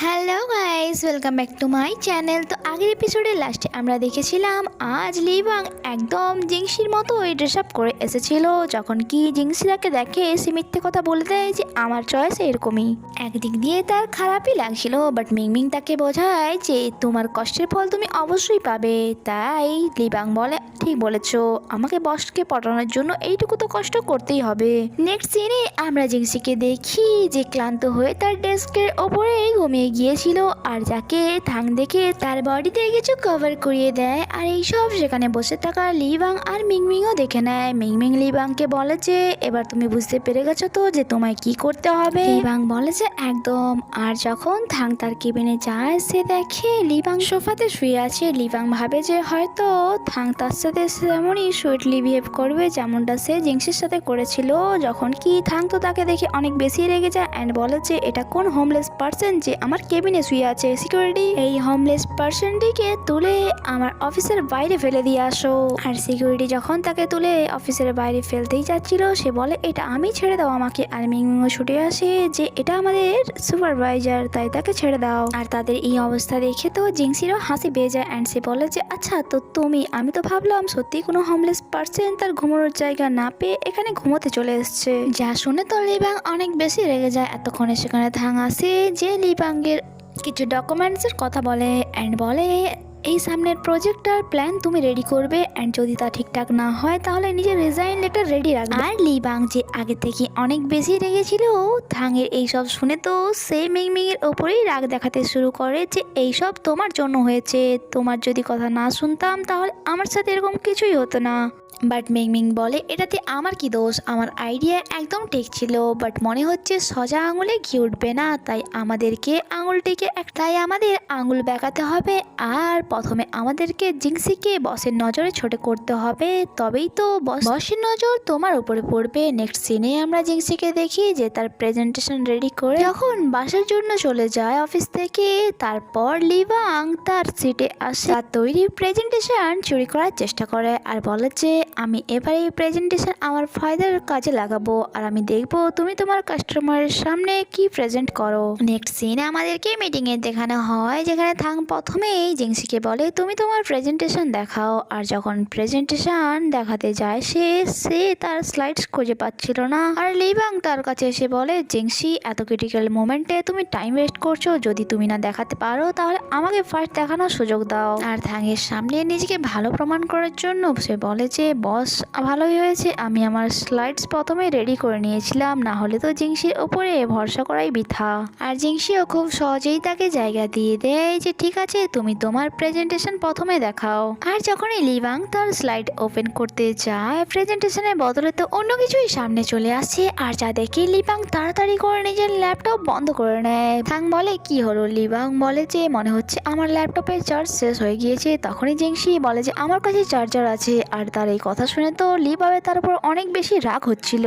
Hello guys, welcome back to my channel. তো আগের এপিসোডের লাস্টে আমরা দেখেছিলাম আজ লিবাং একদম জিংসির মতো ড্রেস আপ করে এসেছিল। যখন কি জিংসি তাকে দেখে সে মিথ্যে কথা বলে দেয় যে আমার চয়েস এরকমই। একদিক দিয়ে তার খারাপই লাগছিল, বাট মিংমিং তাকে বোঝায় যে তোমার কষ্টের ফল তুমি অবশ্যই পাবে। তাই লিবাং বলে ঠিক বলেছো, আমাকে বসকে পটানোর জন্য এইটুকু তো কষ্ট করতেই হবে। নেক্সট সিনে আমরা জিংসিকে দেখি যে ক্লান্ত হয়ে তার ডেস্কের ওপরে ঘুমিয়ে গিয়েছিল, আর যাকে থাং দেখে তার বডিতে কিছু কভার করিয়ে দেয়। আর এইসব সেখানে বসে থাকা লিবাং আর মিংমিংও দেখে নেয়। মিংমিং লিবাংকে বলে যে এবার তুমি বুঝতে পেরে গেছো তো যে তোমায় কি করতে হবে। লিবাং বলে যে একদম। আর যখন থাং তার কেবিনে যায় সে দেখে লিবাং সোফাতে শুয়ে আছে। লিবাং ভাবে যে হয়তো থাং তার সাথে তেমনই সুইটলি বিহেভ করবে যেমনটা সে জিংসির সাথে করেছিল। যখন কি থাং তো তাকে দেখে অনেক বেশি রেগে যায় অ্যান্ড বলে যে এটা কোন হোমলেস পার্সন যে আমার কেবিনে শুয়ে আছে। সিকিউরিটি, এই হোমলেস পার্সনটিকে তুলে আমার অফিসের বাইরে ফেলে দিয়ে আসো। আর সিকিউরিটি যখন তাকে তুলে অফিসের বাইরে ফেলতেই যাচ্ছিল সে বলে এটা আমি, ছেড়ে দাও আমাকে। আর মিংমিংও ছুটে আসে যে এটা আমাদের সুপারভাইজার, তাই তাকে ছেড়ে দাও। আর তাদের এই অবস্থা দেখে তো জিংসিরও হাসি পেয়ে যায় অ্যান্ড সে বলে যে আচ্ছা তো তুমি, আমি তো ভাবলাম সত্যি কোনো হোমলেস পার্সন তার ঘুমানোর জায়গা না পেয়ে এখানে ঘুমোতে চলে এসছে। যা শুনে তো লিবাং অনেক বেশি রেগে যায়। এতক্ষণে সেখানে থাং আসে যে লিবাংয়ের কিছু ডকুমেন্টসের কথা বলে অ্যান্ড বলে এই সামনের প্রজেক্টটার প্ল্যান তুমি রেডি করবে অ্যান্ড যদি তা ঠিকঠাক না হয় তাহলে নিজের রিজাইন লেটার রেডি রাখবে। আর লিবাং যে আগে থেকে অনেক বেশি রেগেছিল থাংয়ের এইসব শুনে তো সে মিংমিংয়ের ওপরেই রাগ দেখাতে শুরু করে যে এইসব তোমার জন্য হয়েছে, তোমার যদি কথা না শুনতাম তাহলে আমার সাথে এরকম কিছুই হতো না। বাট মিংমিং বলে এটাতে আমার কি দোষ, আমার আইডিয়া একদম ঠিক ছিল, বাট মনে হচ্ছে সোজা আঙুলে ঘি উঠবে না, তাই আমাদেরকে আঙুলটিকে তাই আমাদের আঙুল বেঁকাতে হবে। আর প্রথমে আমাদেরকে জিংসিকে বসের নজরে ছোট করতে হবে, তবেই তো বসের নজর তোমার উপরে পড়বে। নেক্সট সিনে আমরা জিংসিকে দেখি যে তার প্রেজেন্টেশন রেডি করে যখন বাসার জন্য চলে যায় অফিস থেকে, তারপর লিবাং তার সিটে আসে তার তৈরি প্রেজেন্টেশন চুরি করার চেষ্টা করে আর বলে যে আমি এবার এই প্রেজেন্টেশন আমার ফায়দার কাজে লাগাবো আর আমি দেখবো তুমি তোমার কাস্টমারের সামনে কি প্রেজেন্ট করো। নেক্সট সিনে আমাদেরকে মিটিং এ দেখানো হয় যেখানে থাং প্রথমেই জিংসিকে বলে তুমি তোমার প্রেজেন্টেশন দেখাও। আর যখন প্রেজেন্টেশন দেখাতে যায় সে তার স্লাইডস খুঁজে পাচ্ছিল না। আর লিবাং তার কাছে এসে বলে জিংসি এত ক্রিটিক্যাল মোমেন্টে তুমি টাইম ওয়েস্ট করছো, যদি তুমি না দেখাতে পারো তাহলে আমাকে ফার্স্ট দেখানোর সুযোগ দাও। আর থাংয়ের সামনে নিজেকে ভালো প্রমাণ করার জন্য সে বলে যে বস ভালোই হয়েছে আমি আমার স্লাইডস প্রথমে রেডি করে নিয়েছিলাম, না হলে তো জিংসির ওপরে ভরসা করাই বৃথা। আর জিংসিও খুব সহজেই তাকে জায়গা দিয়ে দেয় যে ঠিক আছে তুমি তোমার প্রেজেন্টেশন প্রথমে দেখাও। আর যখনই লিবাং তার স্লাইড ওপেন করতে যায় প্রেজেন্টেশনের বদলে তো অন্য কিছুই সামনে চলে আসে। আর যা দেখে লিবাং তাড়াতাড়ি করে নিজের ল্যাপটপ বন্ধ করে নেয়। থাং বলে কি হলো, লিবাং বলে যে মনে হচ্ছে আমার ল্যাপটপের চার্জ শেষ হয়ে গিয়েছে। তখনই জিংসি বলে যে আমার কাছে চার্জার আছে। আর তার এই কথা শুনে তো লিবাবে তার উপর অনেক বেশি রাগ হচ্ছিল।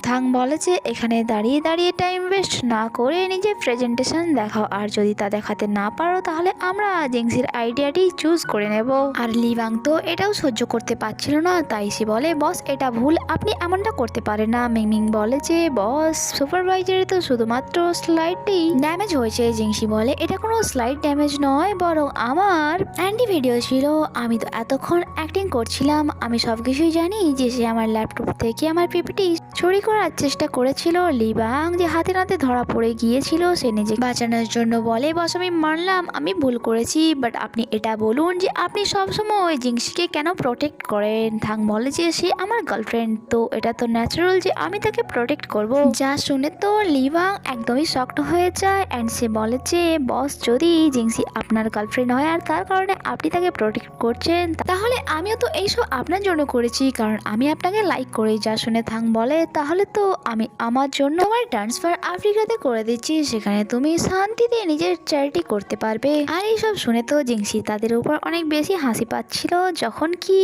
থাং বলে যে এখানে দাঁড়িয়ে দাঁড়িয়ে টাইম ওয়েস্ট না করে নিজের প্রেজেন্টেশন দেখাও, আর যদি তা দেখাতে না পারো তাহলে আমরা জিংসির আইডিয়াটি চুজ করে নেব। আর লিবাং তো এটাও সহ্য করতে পারছিল না, তাই সে বলে বস এটা ভুল, আপনি এমনটা করতে পারেন না। মিংমিং বলে যে বস সুপারভাইজারে তো শুধুমাত্র স্লাইডটি ড্যামেজ হয়েছে। জিংসি বলে এটা কোনো স্লাইড ড্যামেজ নয়, বরং আমার অ্যান্টি ভিডিও ছিল, আমি তো এতক্ষণ অ্যাক্টিং করছিলাম, আমি সব কিছুই জানি যে সে আমার ল্যাপটপ থেকে আমার পিপিটি চুরি করার চেষ্টা করেছিল। লিবাং যে হাতে নাতে ধরা পড়ে গিয়েছিল সে নিজেকে বাঁচানোর জন্য বলে বস আমি মানলাম আমি ভুল করেছি, বাট আপনি এটা বলুন যে আপনি সবসময় জিংসিকে কেন প্রোটেক্ট করেন। থাং বলে যে সে আমার গার্লফ্রেন্ড, তো এটা তো ন্যাচারাল যে আমি তাকে প্রোটেক্ট করব। যা শুনে তো লিবাং একদমই শক্ট হয়ে যায় অ্যান্ড সে বলে যে বস যদি জিংসি আপনার গার্লফ্রেন্ড হয় আর তার কারণে আপনি তাকে প্রোটেক্ট করছেন তাহলে আমিও তো এইসব আপনার জন্য করেছি কারণ আমি আপনাকে লাইক করি। যা শুনে থাং বলে তাহলে তো আমি আমার জন্য তোমার ট্রান্সফার আফ্রিকাতে করে দিচ্ছি, সেখানে তুমি শান্তিতে নিজের চ্যারিটি করতে পারবে। আর এইসব শুনে তো জিংসি তাদের উপর অনেক বেশি হাসি পাচ্ছিল। যখন কি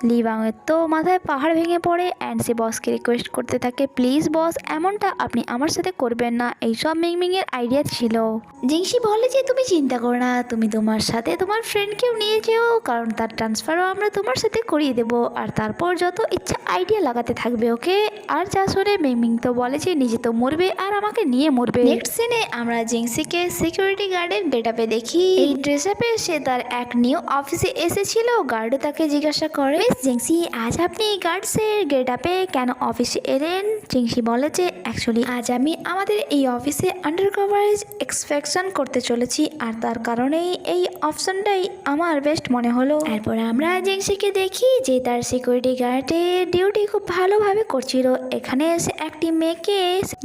লিবাংয়ের তো মাথায় পাহাড় ভেঙে পড়ে অ্যান্ড সে বসকে রিকোয়েস্ট করতে থাকে প্লিজ বস এমনটা আপনি আমার সাথে করবেন না, এইসব মিংমিং এর আইডিয়া ছিল। জিংসি বলে যে তুমি চিন্তা করো না, তুমি তোমার সাথে তোমার ফ্রেন্ডকেও নিয়ে যেও কারণ তার ট্রান্সফারও আমরা তোমার সাথে করিয়ে দেবো। আর আর তারপর যত ইচ্ছা আইডিয়া লাগাতে থাকবে ওকে। আর যা শুনে মিংমিং তো বলে যে নিজে তো মরবে আর আমাকে নিয়ে মরবে। নেক্সট সিনে আমরা জিংসিকে সিকিউরিটি গার্ডের গেটআপে দেখি। এই ড্রেস আপে সে তার এক নিউ অফিসে এসেছিল। গার্ডও তাকে জিজ্ঞাসা করে, মিস জিংসি আজ আপনি গার্ডসের গেটআপে কেন অফিসে এলেন? জিংসি বলে যে অ্যাকচুয়ালি আজ আমি আমাদের এই অফিসে আন্ডার কভারেজ এক্সপেকশন করতে চলেছি আর তার কারণেই এই অপশনটাই আমার বেস্ট মনে হলো। এরপর আমরা জিংসিকে দেখি যে তার সিকিউরিটি গার্ডের ডিউটি খুব ভালোভাবে করছিল। এখানে সে একটি মেয়েকে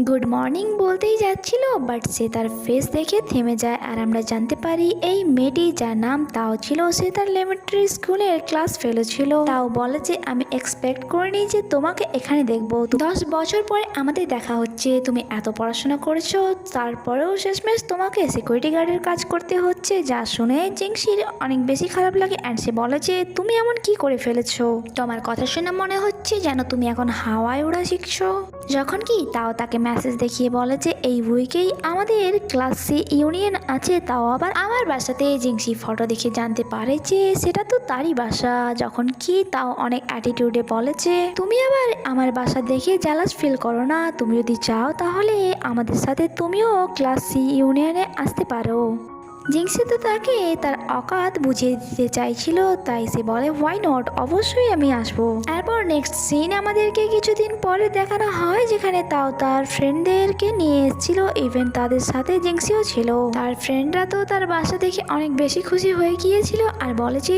গুড মর্নিং বলতেই যাচ্ছিল, বাট সে তার ফেস দেখে থেমে যায় আর আমরা জানতে পারি এই মেয়েটি যার নাম তাও ছিল সে তার এলিমেন্টারি স্কুলের ক্লাস ফেলো ছিল। তাও বলে যে আমি এক্সপেক্ট করিনি যে তোমাকে এখানে দেখবো। 10 বছর পরে আমাদের দেখা হচ্ছে, তুমি এত পড়াশোনা করেছো তারপরেও শেষমেশ তোমাকে সিকিউরিটি গার্ডের কাজ করতে হচ্ছে। যা শুনে জিংসির অনেক বেশি খারাপ লাগে অ্যান্ড সে বলে যে তুমি এমন কি করে ফেলেছো? তোমার কথা শুনে মনে হচ্ছে যেন তুমি এখন হাওয়ায় ওড়া শিখছো। যখন কি তাও তাকে মেসেজ দেখিয়ে বলে যে এই উইকেই আমাদের ক্লাসে ইউনিয়ন আছে, তাও আবার আমার বাসাতে। জিংসি ফটো দেখে জানতে পারে যে সেটা তো তারই বাসা। যখন কি তাও অনেক অ্যাটিটিউডে বলে যে তুমি আবার আমার বাসা দেখে জ্যালাস ফিল করো না, তুমি যদি চাও তাহলে আমাদের সাথে তুমিও ক্লাস সি ইউনিয়নে আসতে পারো। জিংসি তো তাকে তার অকাত বুঝিয়ে দিতে চাইছিল, তাই সে বলে হোয়াই নট, অবশ্যই আমি আসবো। এরপর নেক্সট সিন আমাদেরকে কিছুদিন পরে দেখানো হয় যেখানে তাও তার ফ্রেন্ডদেরকে নিয়ে এসেছিল, ইভেন তাদের সাথে জিংসিও ছিল। তার ফ্রেন্ডরা তো তার বাসা দেখে অনেক বেশি খুশি হয়ে গিয়েছিল আর বলে যে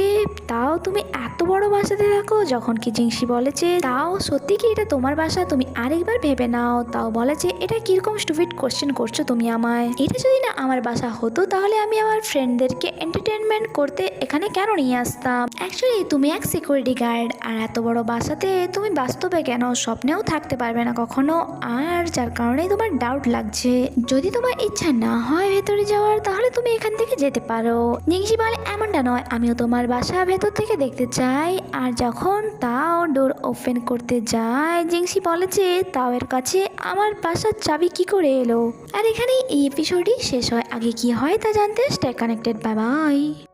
তাও তুমি এত বড় বাসাতে থাকো। যখন কি জিংসি বলে যে তাও সত্যি কি এটা তোমার বাসা, তুমি আরেকবার ভেবে নাও। তাও বলে যে এটা কিরকম স্টুপিড কোশ্চেন করছো তুমি আমায়, এটা যদি না আমার বাসা হতো তাহলে আমি আমার ফ্রেন্ডদেরকে এন্টারটেনমেন্ট করতে এখানে কেন নিয়ে আসতাম? অ্যাকচুয়ালি তুমি এক সিকিউরিটি গার্ড আর এত বড় বাসাতে তুমি বাস্তবে কেন স্বপ্নেও থাকতে পারবে না কখনো, আর যার কারণে তোমার ডাউট লাগছে। যদি তোমার ইচ্ছা না হয় ভেতরে যাওয়ার তাহলে তুমি এখান থেকে যেতে পারো। জিংসি বলে এমনটা নয়, আমিও তোমার বাসা ভেতর থেকে দেখতে চাই। আর যখন তাও ডোর ওপেন করতে যায় জিংসি বলে যে তাও এর কাছে আমার বাসার চাবি কি করে এলো। আর এখানে এই এপিসোডই শেষ হয়। আগে কি হয় তা জানতে স্টে কানেক্টেড। Bye bye.